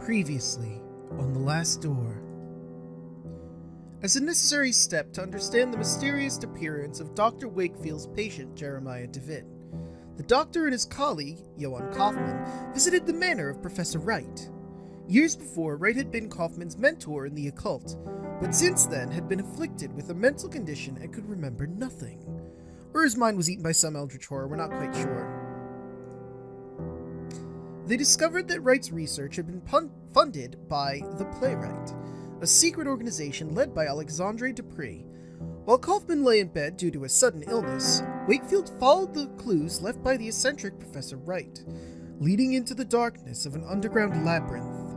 Previously on The Last Door. As a necessary step to understand the mysterious appearance of Dr. Wakefield's patient Jeremiah DeWitt, the doctor and his colleague, Johan Kaufmann, visited the manor of Professor Wright. Years before, Wright had been Kaufmann's mentor in the occult, but since then had been afflicted with a mental condition and could remember nothing. Or his mind was eaten by some eldritch horror, we're not quite sure. They discovered that Wright's research had been funded by the Playwright, a secret organization led by Alexandre Dupree. While Kaufmann lay in bed due to a sudden illness, Wakefield followed the clues left by the eccentric Professor Wright, leading into the darkness of an underground labyrinth.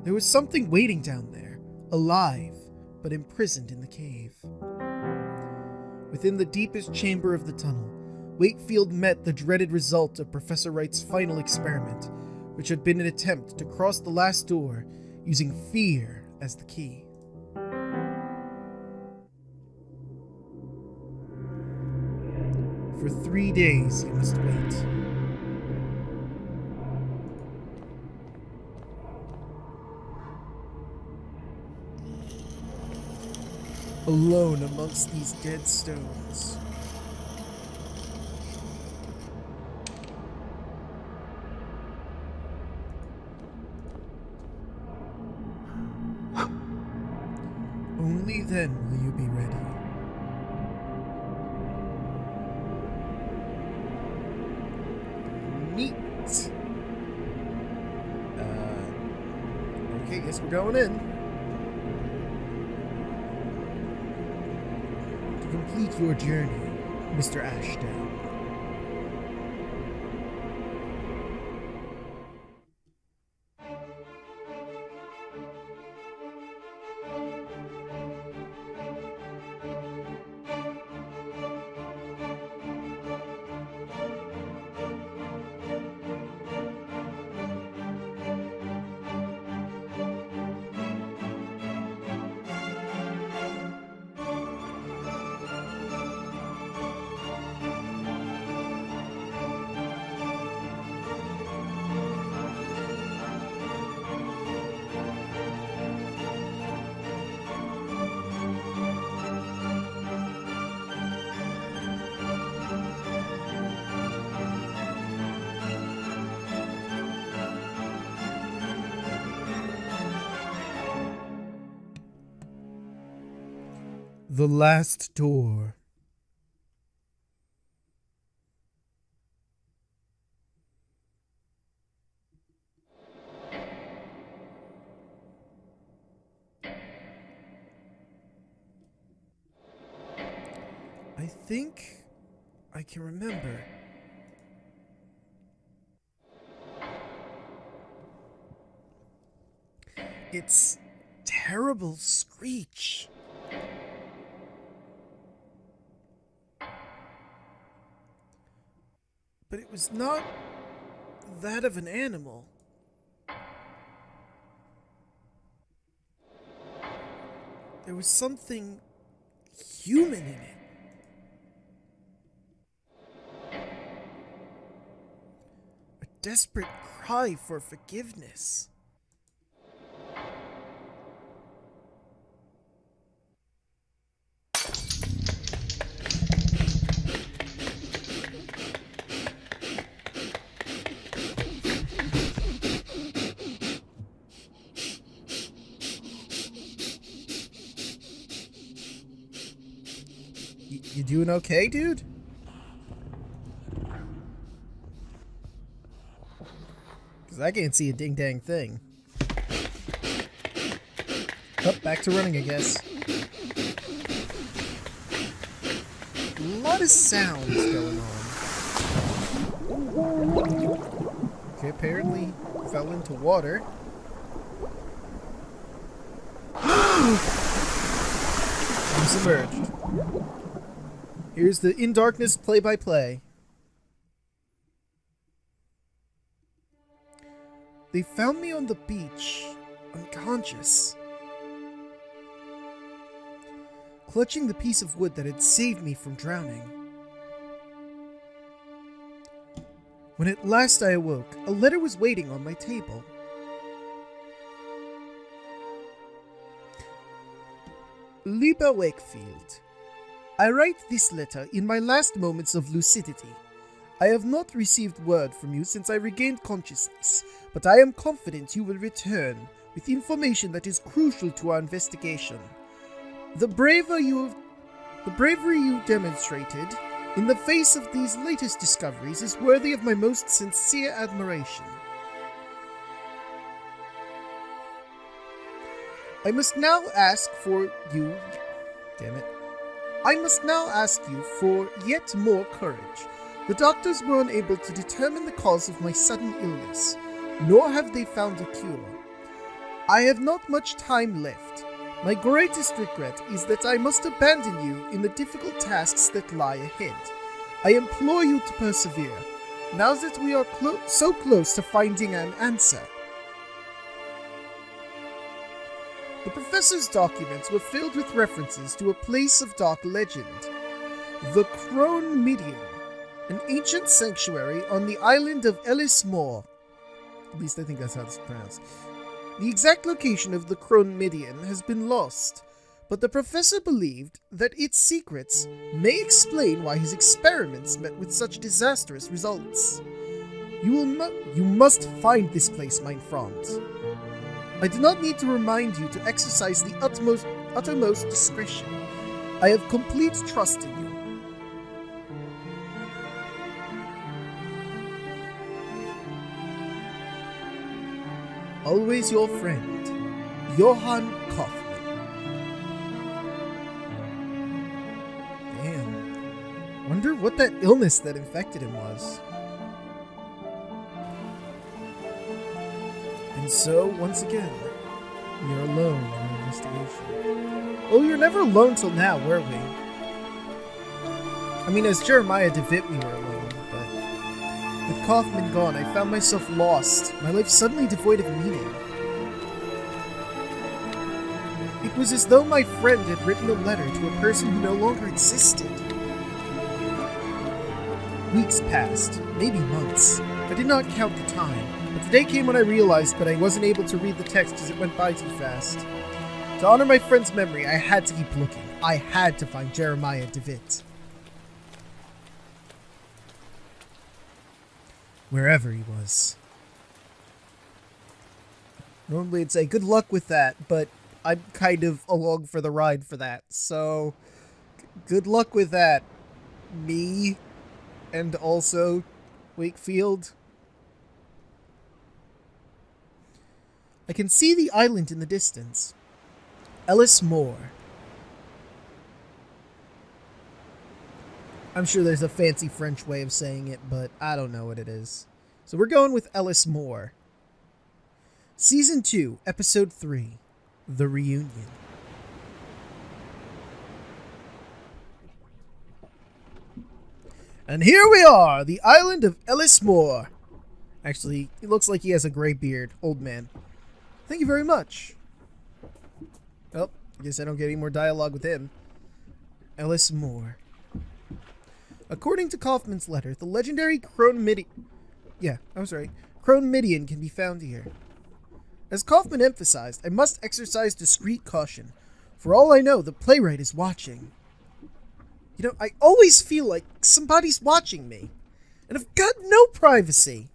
There was something waiting down there, alive, but imprisoned in the cave. Within the deepest chamber of the tunnel, Wakefield met the dreaded result of Professor Wright's final experiment, which had been an attempt to cross the last door using fear as the key. For 3 days he must wait. Alone amongst these dead stones. Only then will you be ready. Neat. Okay, guess we're going in. To complete your journey, Mr. Ashdown. The Last Door. I think I can remember. It's terrible screech. But it was not that of an animal. There was something human in it. A desperate cry for forgiveness. You doing okay, dude? Because I can't see a ding-dang thing. Oh, back to running, I guess. A lot of sounds going on. Okay, apparently fell into water. I'm submerged. Here's the In Darkness play-by-play. They found me on the beach, unconscious, clutching the piece of wood that had saved me from drowning. When at last I awoke, a letter was waiting on my table. Lieber Wakefield, I write this letter in my last moments of lucidity. I have not received word from you since I regained consciousness, but I am confident you will return with information that is crucial to our investigation. The bravery you demonstrated in the face of these latest discoveries is worthy of my most sincere admiration. I must now ask you for yet more courage. The doctors were unable to determine the cause of my sudden illness, nor have they found a cure. I have not much time left. My greatest regret is that I must abandon you in the difficult tasks that lie ahead. I implore you to persevere, now that we are so close to finding an answer. The professor's documents were filled with references to a place of dark legend, the Cronemeadan, an ancient sanctuary on the island of Éilís Mór. At least I think that's how it's pronounced. The exact location of the Cronemeadan has been lost, but the professor believed that its secrets may explain why his experiments met with such disastrous results. You must find this place, mein Freund. I do not need to remind you to exercise the uttermost discretion. I have complete trust in you. Always your friend, Johan Kaufmann. Damn. Wonder what that illness that infected him was. And so, once again, we are alone in our investigation. Well, we were never alone till now, were we? I mean, as Jeremiah DeVitt, we were alone, but with Kaufmann gone, I found myself lost, my life suddenly devoid of meaning. It was as though my friend had written a letter to a person who no longer existed. Weeks passed, maybe months. I did not count the time. But the day came when I realized that I wasn't able to read the text as it went by too fast. To honor my friend's memory, I had to keep looking. I had to find Jeremiah DeVitt. Wherever he was. Normally I'd say good luck with that, but I'm kind of along for the ride for that. So, good luck with that. Me, and also Wakefield. I can see the island in the distance. Éilís Mór. I'm sure there's a fancy French way of saying it, but I don't know what it is. So we're going with Éilís Mór. Season 2, Episode 3, The Reunion. And here we are, the island of Éilís Mór. Actually, he looks like he has a gray beard. Old man. Thank you very much. Well, I guess I don't get any more dialogue with him. Éilís Mór. According to Kaufmann's letter, the legendary Cronemeadan can be found here. As Kaufmann emphasized, I must exercise discreet caution. For all I know, the playwright is watching. You know, I always feel like somebody's watching me, and I've got no privacy.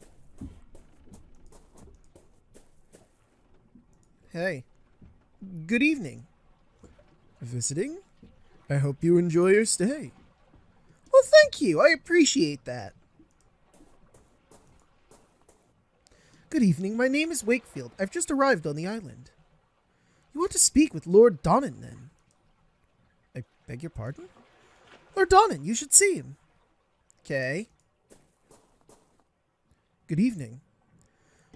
Hey, good evening. Visiting? I hope you enjoy your stay. Well, thank you. I appreciate that. Good evening. My name is Wakefield. I've just arrived on the island. You want to speak with Lord Donnan, then? I beg your pardon? Lord Donnan, you should see him. Okay. Good evening.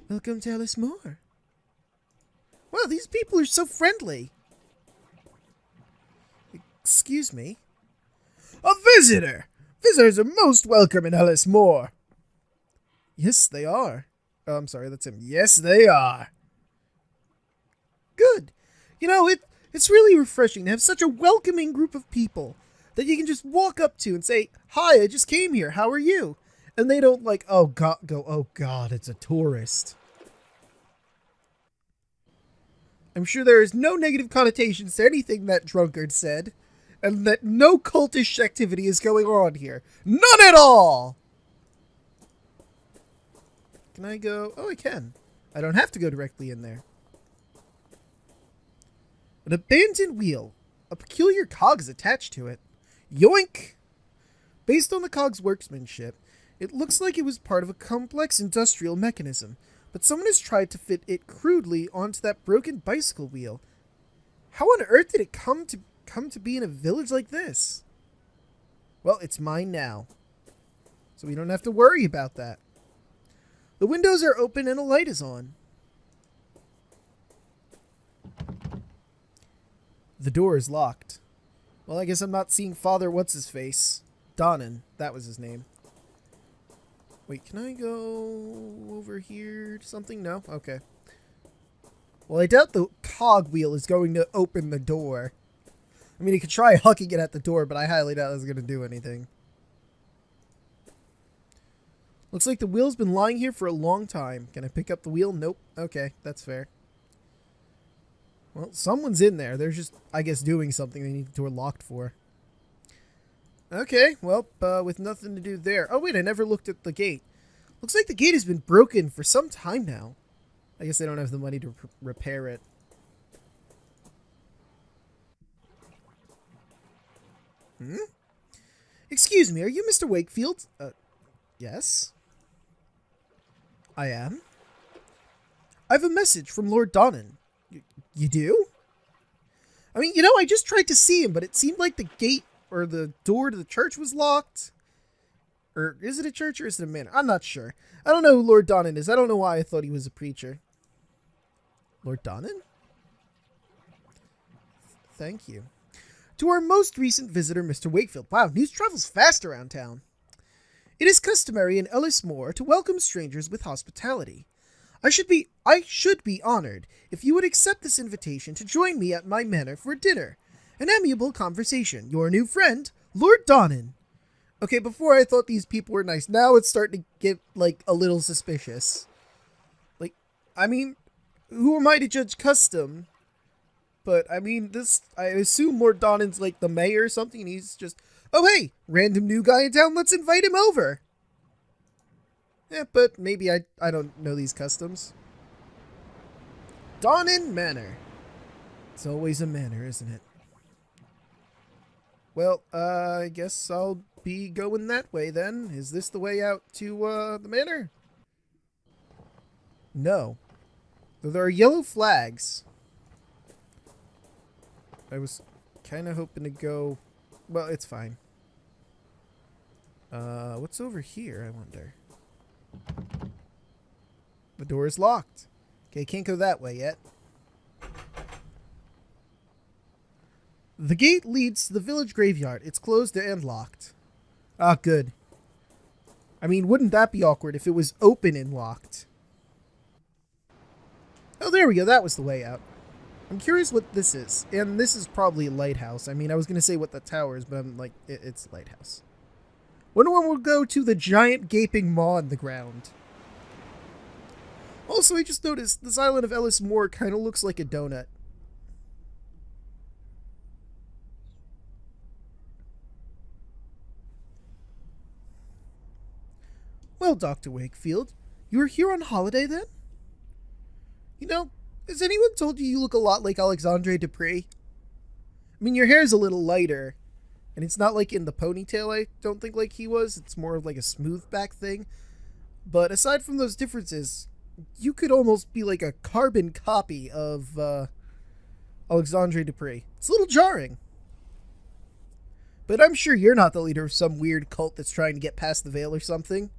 Welcome to Éilís Mór. Wow, these people are so friendly. Excuse me? A visitor! Visitors are most welcome in Éilís Mór. Yes, they are. Oh, I'm sorry, that's him. Yes, they are. Good. You know, it's really refreshing to have such a welcoming group of people that you can just walk up to and say, "Hi, I just came here. How are you?" And they don't like, "Oh God," it's a tourist. I'm sure there is no negative connotations to anything that drunkard said, and that no cultish activity is going on here. None at all! Can I go? Oh, I can. I don't have to go directly in there. An abandoned wheel. A peculiar cog is attached to it. Yoink! Based on the cog's workmanship, it looks like it was part of a complex industrial mechanism, but someone has tried to fit it crudely onto that broken bicycle wheel. How on earth did it come to be in a village like this? Well, it's mine now, so we don't have to worry about that. The windows are open and a light is on. The door is locked. Well, I guess I'm not seeing Father What's-His-Face. Donnan, that was his name. Wait, can I go over here to something? No? Okay. Well, I doubt the cog wheel is going to open the door. I mean, he could try hucking it at the door, but I highly doubt it's going to do anything. Looks like the wheel's been lying here for a long time. Can I pick up the wheel? Nope. Okay, that's fair. Well, someone's in there. They're just, I guess, doing something they need the door locked for. Okay, well, with nothing to do there. Oh, wait, I never looked at the gate. Looks like the gate has been broken for some time now. I guess they don't have the money to repair it. Excuse me, are you Mr. Wakefield? Yes. I am. I have a message from Lord Donnan. You do? I mean, you know, I just tried to see him, but it seemed like the gate or the door to the church was locked. Or is it a church or is it a manor? I'm not sure. I don't know who Lord Donnan is. I don't know why I thought he was a preacher. Lord Donnan? Thank you. To our most recent visitor, Mr. Wakefield. Wow, news travels fast around town. It is customary in Éilís Mór to welcome strangers with hospitality. I should be honored if you would accept this invitation to join me at my manor for dinner. An amiable conversation. Your new friend, Lord Donnan. Okay, before I thought these people were nice. Now it's starting to get, like, a little suspicious. Like, I mean, who am I to judge custom? But, I mean, I assume Lord Donnan's, like, the mayor or something, and he's just, oh, hey, random new guy in town, let's invite him over. Yeah, but maybe I don't know these customs. Donnan Manor. It's always a manor, isn't it? Well, I guess I'll be going that way then. Is this the way out to, the manor? No. Though there are yellow flags. I was kind of hoping to go... Well, it's fine. What's over here, I wonder? The door is locked. Okay, can't go that way yet. The gate leads to the village graveyard. It's closed and locked. Ah, good. I mean, wouldn't that be awkward if it was open and locked? Oh, there we go. That was the way out. I'm curious what this is. And this is probably a lighthouse. I mean, I was going to say what the tower is, but I'm like, it's a lighthouse. Wonder when we'll go to the giant gaping maw in the ground. Also, I just noticed this island of Éilís Mór kind of looks like a donut. Well, Dr. Wakefield, you are here on holiday then? You know, has anyone told you you look a lot like Alexandre Dupre? I mean, your hair's a little lighter, and it's not like in the ponytail, I don't think like he was. It's more of like a smooth back thing. But aside from those differences, you could almost be like a carbon copy of Alexandre Dupre. It's a little jarring. But I'm sure you're not the leader of some weird cult that's trying to get past the veil or something.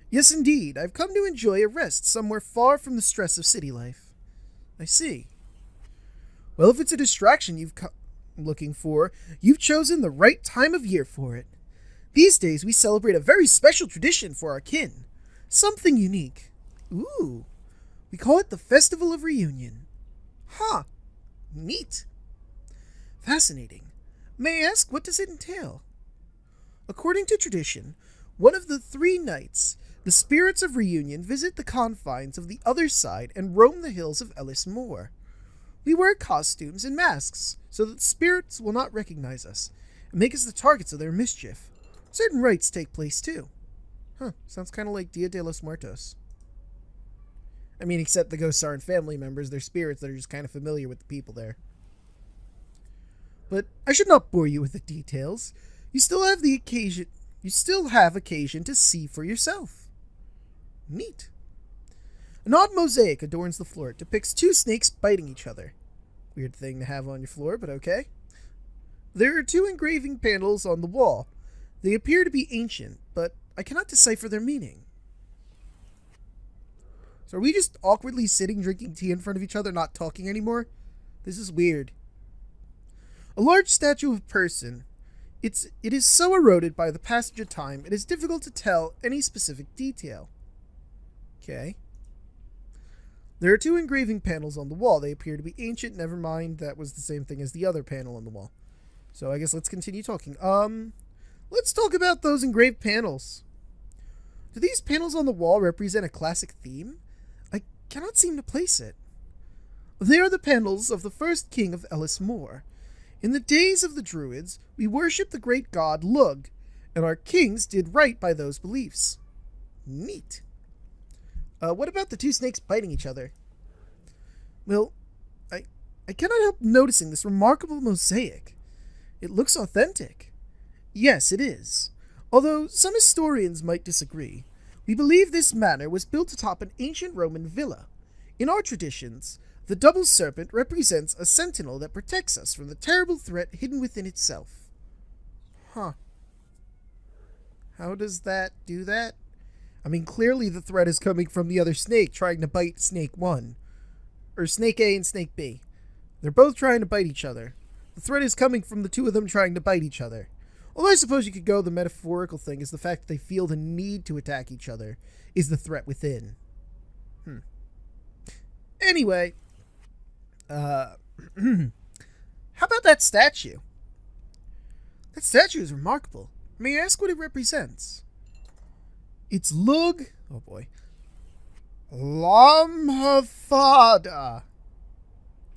Yes, indeed. I've come to enjoy a rest somewhere far from the stress of city life. I see. Well, if it's a distraction you've come looking for, you've chosen the right time of year for it. These days, we celebrate a very special tradition for our kin. Something unique. Ooh. We call it the Festival of Reunion. Huh. Neat. Fascinating. May I ask, what does it entail? According to tradition, one of the 3 nights The spirits of reunion visit the confines of the other side and roam the hills of Éilís Mór. We wear costumes and masks so that the spirits will not recognize us and make us the targets of their mischief. Certain rites take place too. Sounds kind of like Dia de los Muertos. I mean, except the ghosts aren't family members, they're spirits that are just kind of familiar with the people there. But I should not bore you with the details. You still have occasion to see for yourself. Neat. An odd mosaic adorns the floor. It depicts two snakes biting each other. Weird thing to have on your floor, but okay. There are two engraving panels on the wall. They appear to be ancient, but I cannot decipher their meaning. So are we just awkwardly sitting drinking tea in front of each other, not talking anymore? This is weird. A large statue of a person. It is so eroded by the passage of time, it is difficult to tell any specific detail. Okay. There are two engraving panels on the wall. They appear to be ancient. Never mind, that was the same thing as the other panel on the wall. So I guess let's continue talking. Let's talk about those engraved panels. Do these panels on the wall represent a classic theme? I cannot seem to place it. They are the panels of the first king of Éilís Mór. In the days of the Druids, we worshipped the great god Lugh, and our kings did right by those beliefs. Neat. What about the two snakes biting each other? Well, I cannot help noticing this remarkable mosaic. It looks authentic. Yes, it is. Although some historians might disagree, we believe this manor was built atop an ancient Roman villa. In our traditions, the double serpent represents a sentinel that protects us from the terrible threat hidden within itself. Huh. How does that do that? I mean, clearly the threat is coming from the other snake trying to bite Snake 1. Or Snake A and Snake B. They're both trying to bite each other. The threat is coming from the two of them trying to bite each other. Although I suppose you could go the metaphorical thing is the fact that they feel the need to attack each other is the threat within. Anyway. How about that statue? That statue is remarkable. May I ask what it represents? It's Lugh. Oh boy. Lamhafada.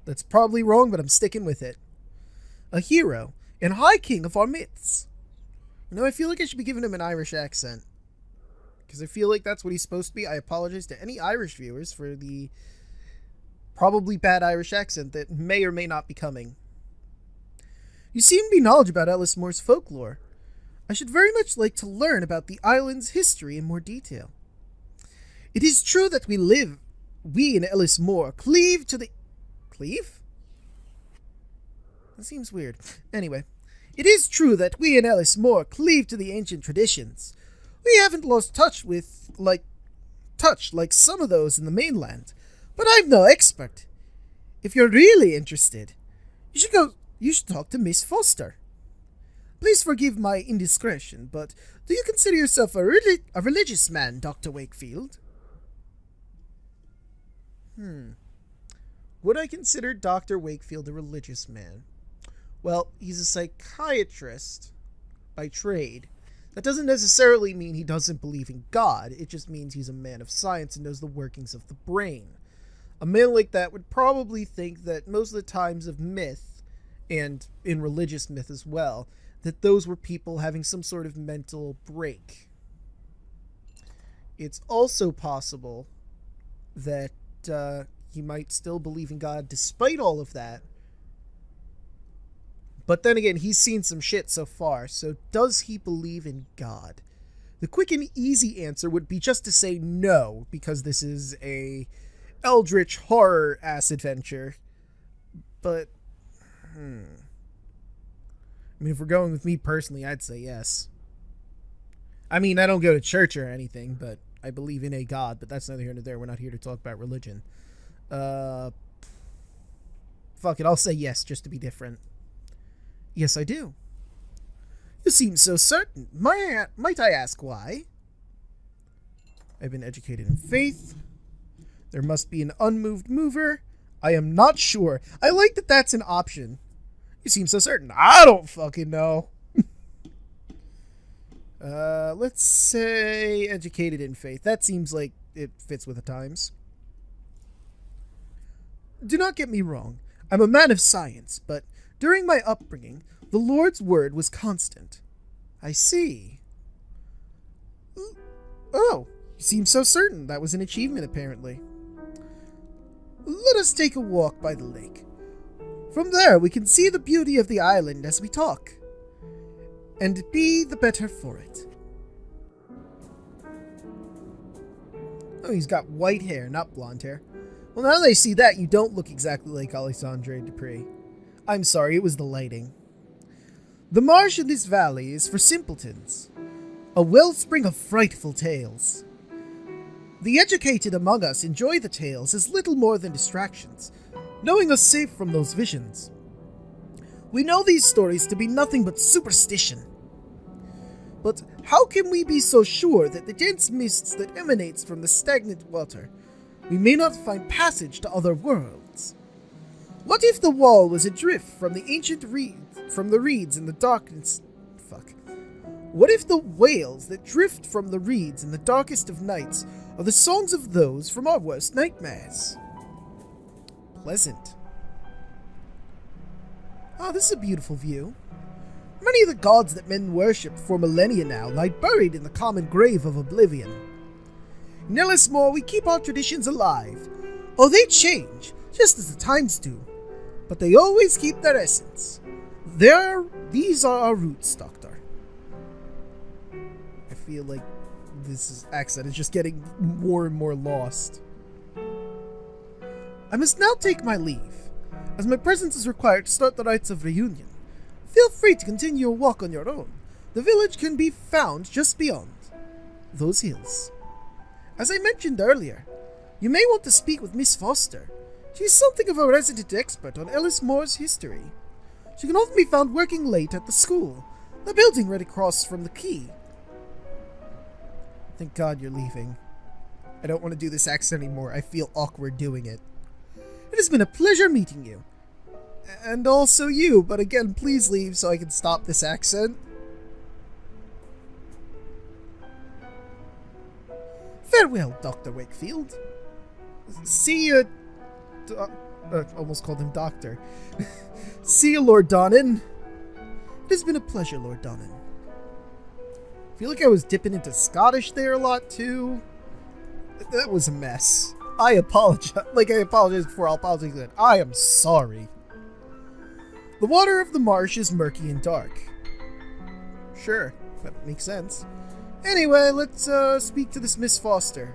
That's probably wrong, but I'm sticking with it. A hero and high king of our myths. You know, I feel like I should be giving him an Irish accent. Because I feel like that's what he's supposed to be. I apologize to any Irish viewers for the probably bad Irish accent that may or may not be coming. You seem to be knowledgeable about Éilís Mór's folklore. I should very much like to learn about the island's history in more detail. It is true that we in Éilís Mór cleave to the... Cleave? That seems weird. Anyway, it is true that we in Éilís Mór cleave to the ancient traditions. We haven't lost touch like some of those in the mainland, but I'm no expert. If you're really interested, you should talk to Miss Foster. Please forgive my indiscretion, but do you consider yourself a religious man, Dr. Wakefield? Would I consider Dr. Wakefield a religious man? Well, he's a psychiatrist by trade. That doesn't necessarily mean he doesn't believe in God. It just means he's a man of science and knows the workings of the brain. A man like that would probably think that most of the times of myth, and in religious myth as well, that those were people having some sort of mental break. It's also possible that he might still believe in God despite all of that. But then again, he's seen some shit so far, so does he believe in God? The quick and easy answer would be just to say no, because this is a eldritch horror-ass adventure. But, I mean, if we're going with me personally, I'd say yes. I mean, I don't go to church or anything, but I believe in a God, but that's neither here nor there. We're not here to talk about religion. Fuck it, I'll say yes, just to be different. Yes, I do. You seem so certain. Might I ask why? I've been educated in faith. There must be an unmoved mover. I am not sure. I like that that's an option. You seem so certain. I don't fucking know. Let's say educated in faith. That seems like it fits with the times. Do not get me wrong. I'm a man of science, but during my upbringing, the Lord's word was constant. I see. Oh, you seem so certain. That was an achievement, apparently. Let us take a walk by the lake. From there, we can see the beauty of the island as we talk, and be the better for it. Oh, he's got white hair, not blonde hair. Well, now that I see that, you don't look exactly like Alexandre Dupre. I'm sorry, it was the lighting. The marsh in this valley is for simpletons, a wellspring of frightful tales. The educated among us enjoy the tales as little more than distractions, knowing us safe from those visions. We know these stories to be nothing but superstition. But how can we be so sure that the dense mists that emanates from the stagnant water, we may not find passage to other worlds? What if the wall was adrift from the ancient reeds in the darkness? What if the wails that drift from the reeds in the darkest of nights are the songs of those from our worst nightmares? Pleasant. Oh, this is a beautiful view. Many of the gods that men worship for millennia now lie buried in the common grave of oblivion. In Éilís Mór, we keep our traditions alive. Oh, they change, just as the times do, but they always keep their essence. These are our roots, Doctor. I feel like this accent is just getting more and more lost. I must now take my leave, as my presence is required to start the rites of reunion. Feel free to continue your walk on your own. The village can be found just beyond those hills. As I mentioned earlier, you may want to speak with Miss Foster. She is something of a resident expert on Éilís Mór's history. She can often be found working late at the school, the building right across from the quay. Thank God you're leaving. I don't want to do this accent anymore. I feel awkward doing it. It has been a pleasure meeting you. And also you, but again, please leave so I can stop this accent. Farewell, Dr. Wakefield. See you... almost called him Doctor. See you, Lord Donnan. It has been a pleasure, Lord Donnan. I feel like I was dipping into Scottish there a lot, too. That was a mess. I apologize. Like I apologized before, I'll apologize again. I am sorry. The water of the marsh is murky and dark. Sure, that makes sense. Anyway, let's speak to this Miss Foster.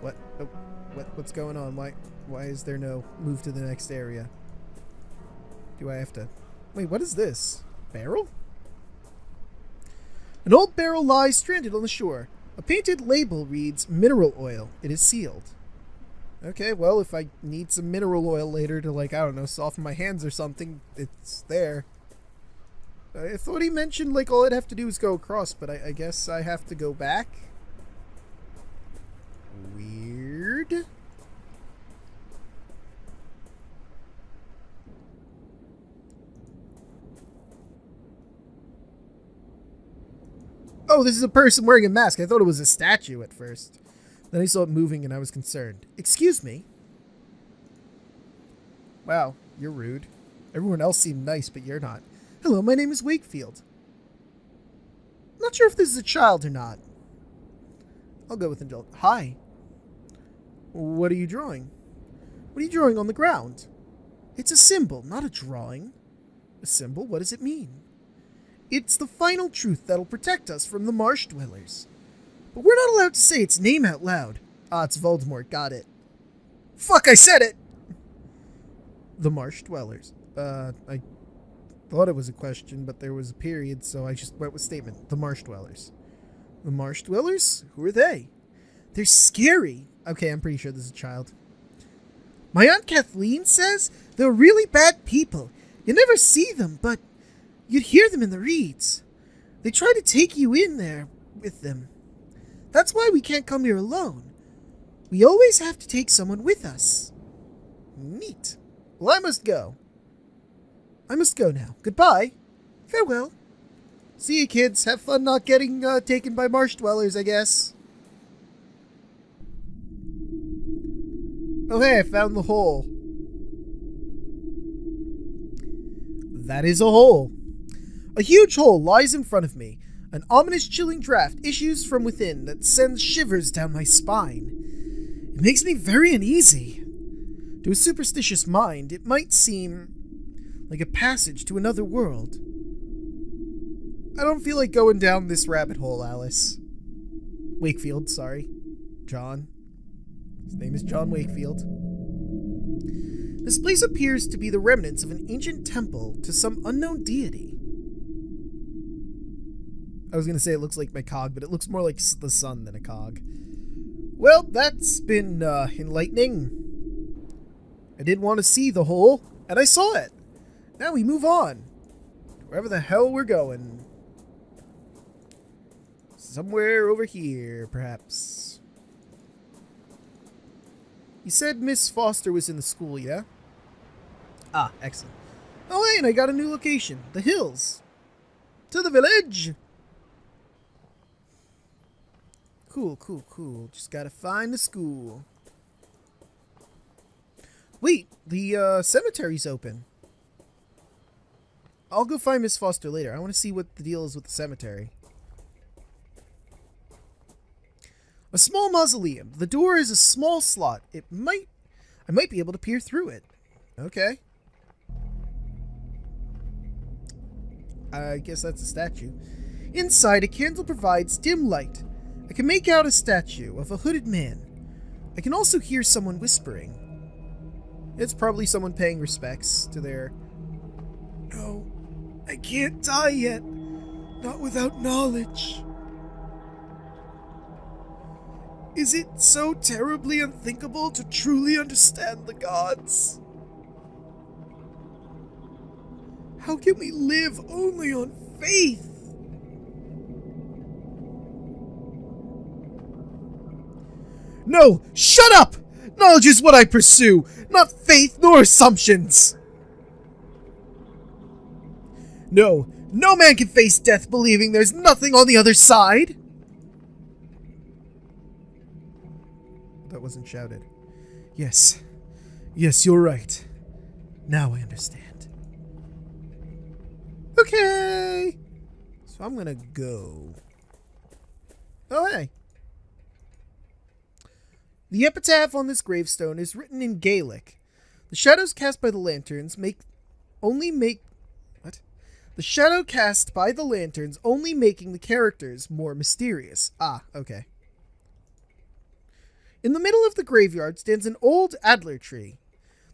What? Oh, what's going on? Why is there no move to the next area? Do I have to... Wait, what is this? Barrel? An old barrel lies stranded on the shore. A painted label reads mineral oil. It is sealed. Okay, well, if I need some mineral oil later to, like, I don't know, soften my hands or something, it's there. I thought he mentioned, like, all I'd have to do is go across, but I guess I have to go back? Weird. Oh, this is a person wearing a mask. I thought it was a statue at first. Then I saw it moving and I was concerned. Excuse me? Wow, you're rude. Everyone else seemed nice, but you're not. Hello, my name is Wakefield. Not sure if this is a child or not. I'll go with adult. Hi. What are you drawing? What are you drawing on the ground? It's a symbol, not a drawing. A symbol? What does it mean? It's the final truth that'll protect us from the marsh dwellers. But we're not allowed to say its name out loud. Ah, it's Voldemort. Got it. Fuck, I said it! The marsh dwellers. I thought it was a question, but there was a period, so I just went with statement. The marsh dwellers. The marsh dwellers? Who are they? They're scary. Okay, I'm pretty sure this is a child. My Aunt Kathleen says they're really bad people. You never see them, but you'd hear them in the reeds. They try to take you in there with them. That's why we can't come here alone. We always have to take someone with us. Neat. Well, I must go. I must go now. Goodbye. Farewell. See you, kids. Have fun not getting taken by marsh dwellers, I guess. Oh, hey, I found the hole. That is a hole. A huge hole lies in front of me. An ominous, chilling draft issues from within that sends shivers down my spine. It makes me very uneasy. To a superstitious mind, it might seem like a passage to another world. I don't feel like going down this rabbit hole, Alice. Wakefield, sorry. John. His name is John Wakefield. This place appears to be the remnants of an ancient temple to some unknown deity. I was going to say it looks like my cog, but it looks more like the sun than a cog. Well, that's been enlightening. I did want to see the hole, and I saw it. Now we move on. Wherever the hell we're going. Somewhere over here, perhaps. You said Miss Foster was in the school, yeah? Ah, excellent. Oh, hey, and I got a new location. The hills. To the village. Cool, cool, cool. Just gotta find the school. Wait, the cemetery's open. I'll go find Miss Foster later. I want to see what the deal is with the cemetery. A small mausoleum. The door is a small slot. I might be able to peer through it. Okay. I guess that's a statue. Inside, a candle provides dim light. I can make out a statue of a hooded man. I can also hear someone whispering. It's probably someone paying respects to their... No, I can't die yet. Not without knowledge. Is it so terribly unthinkable to truly understand the gods? How can we live only on faith? No! Shut up! Knowledge is what I pursue, not faith nor assumptions! No, no man can face death believing there's nothing on the other side! That wasn't shouted. Yes. Yes, you're right. Now I understand. Okay! So I'm gonna go... Oh, hey. The epitaph on this gravestone is written in Gaelic. The shadows cast by the lanterns What? The shadow cast by the lanterns only making the characters more mysterious. Ah, okay. In the middle of the graveyard stands an old adler tree.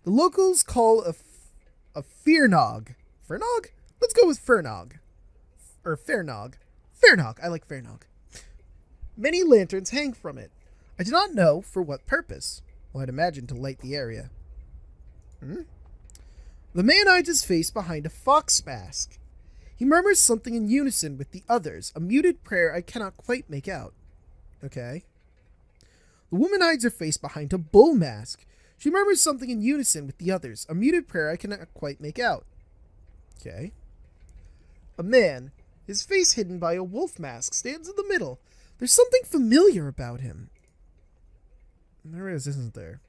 The locals call a fearnog. Fernog? Let's go with fernog. Or fairnog. Fairnog. I like fairnog. Many lanterns hang from it. I do not know for what purpose. Well, I'd imagine to light the area. The man hides his face behind a fox mask. He murmurs something in unison with the others, a muted prayer I cannot quite make out. Okay. The woman hides her face behind a bull mask. She murmurs something in unison with the others, a muted prayer I cannot quite make out. Okay. A man, his face hidden by a wolf mask, stands in the middle. There's something familiar about him. There is, isn't there?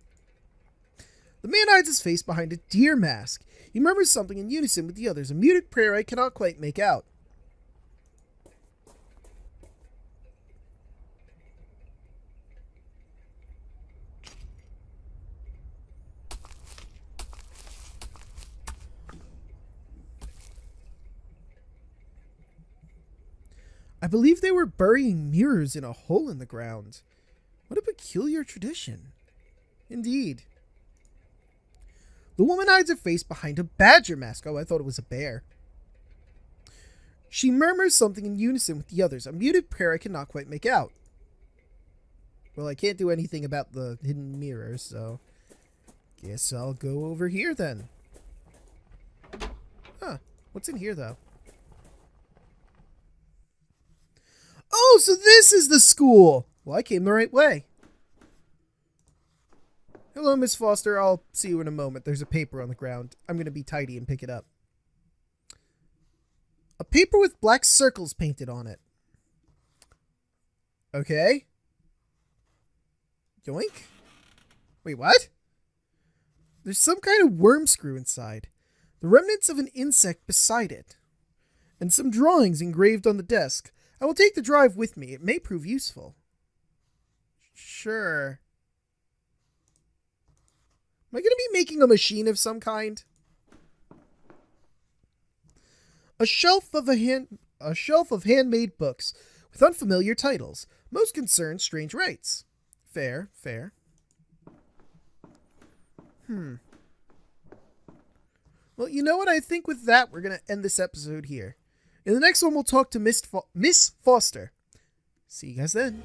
The man hides his face behind a deer mask. He murmurs something in unison with the others, a muted prayer I cannot quite make out. I believe they were burying mirrors in a hole in the ground. What a peculiar tradition. Indeed. The woman hides her face behind a badger mask. Oh, I thought it was a bear. She murmurs something in unison with the others, a muted prayer I cannot quite make out. Well, I can't do anything about the hidden mirrors, so guess I'll go over here then. Huh. What's in here, though? Oh, so this is the school! Well, I came the right way. Hello, Miss Foster. I'll see you in a moment. There's a paper on the ground. I'm going to be tidy and pick it up. A paper with black circles painted on it. Okay. Yoink. Wait, what? There's some kind of worm screw inside. The remnants of an insect beside it. And some drawings engraved on the desk. I will take the drive with me. It may prove useful. Sure. Am I going to be making a machine of some kind? A shelf of handmade books with unfamiliar titles. Most concern strange rites. Fair, fair. Well, you know what? I think with that, we're going to end this episode here. In the next one, we'll talk to Miss Foster. See you guys then.